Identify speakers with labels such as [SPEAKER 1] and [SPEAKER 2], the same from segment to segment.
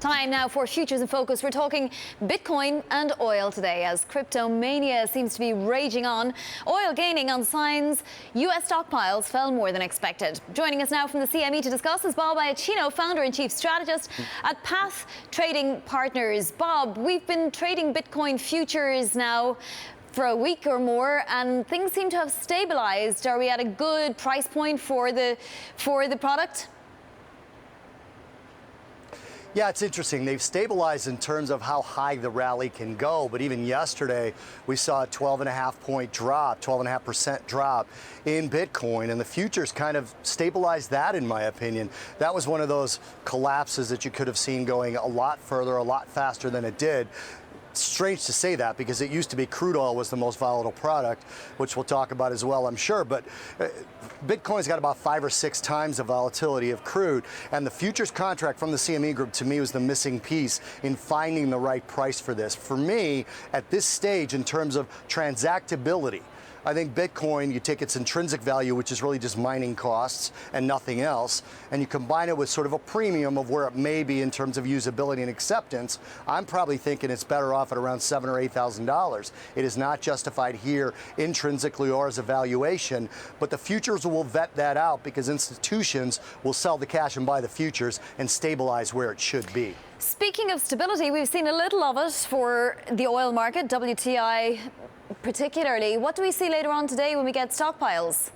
[SPEAKER 1] Time now for Futures in Focus. We're talking Bitcoin and oil today as crypto mania seems to be raging on. Oil gaining on signs US stockpiles fell more than expected. Joining us now from the CME to discuss is Bob Iaccino, founder and chief strategist at Path Trading Partners. Bob, we've been trading Bitcoin futures now for a week or more and things seem to have stabilized. Are we at a good price point for the product?
[SPEAKER 2] Yeah, it's interesting. They've stabilized in terms of how high the rally can go. But even yesterday, we saw a 12.5-point drop, 12.5% drop in Bitcoin. And the futures kind of stabilized that, in my opinion. That was one of those collapses that you could have seen going a lot further, a lot faster than it did. Strange to say that because it used to be crude oil was the most volatile product, which we'll talk about as well, I'm sure. But Bitcoin's got about 5 or 6 times the volatility of crude. And the futures contract from the CME group, to me, was the missing piece in finding the right price for this. For me, at this stage, in terms of transactability, I think Bitcoin, you take its intrinsic value, which is really just mining costs and nothing else, and you combine it with sort of a premium of where it may be in terms of usability and acceptance. I'm probably thinking it's better off at around $7,000 or $8,000. It is not justified here intrinsically or as a valuation, but the futures will vet that out because institutions will sell the cash and buy the futures and stabilize where it should be.
[SPEAKER 1] Speaking of stability, we've seen a little of it for the oil market, WTI particularly. What do we see later on today when we get stockpiles?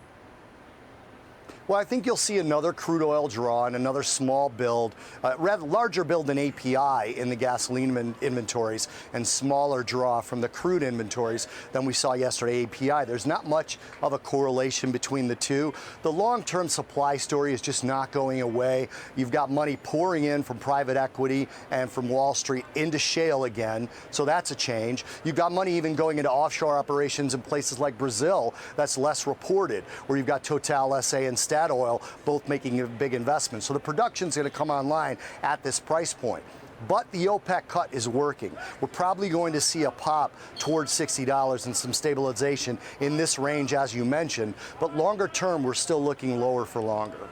[SPEAKER 2] Well, I think you'll see another crude oil draw and another small build, rather larger build than API in the gasoline inventories and smaller draw from the crude inventories than we saw yesterday, API. There's not much of a correlation between the two. The long-term supply story is just not going away. You've got money pouring in from private equity and from Wall Street into shale again, so that's a change. You've got money even going into offshore operations in places like Brazil that's less reported, where you've got Total SA and Statoil both making a big investment. So the production's going to come online at this price point. But the OPEC cut is working. We're probably going to see a pop towards $60 and some stabilization in this range, as you mentioned. But longer term, we're still looking lower for longer.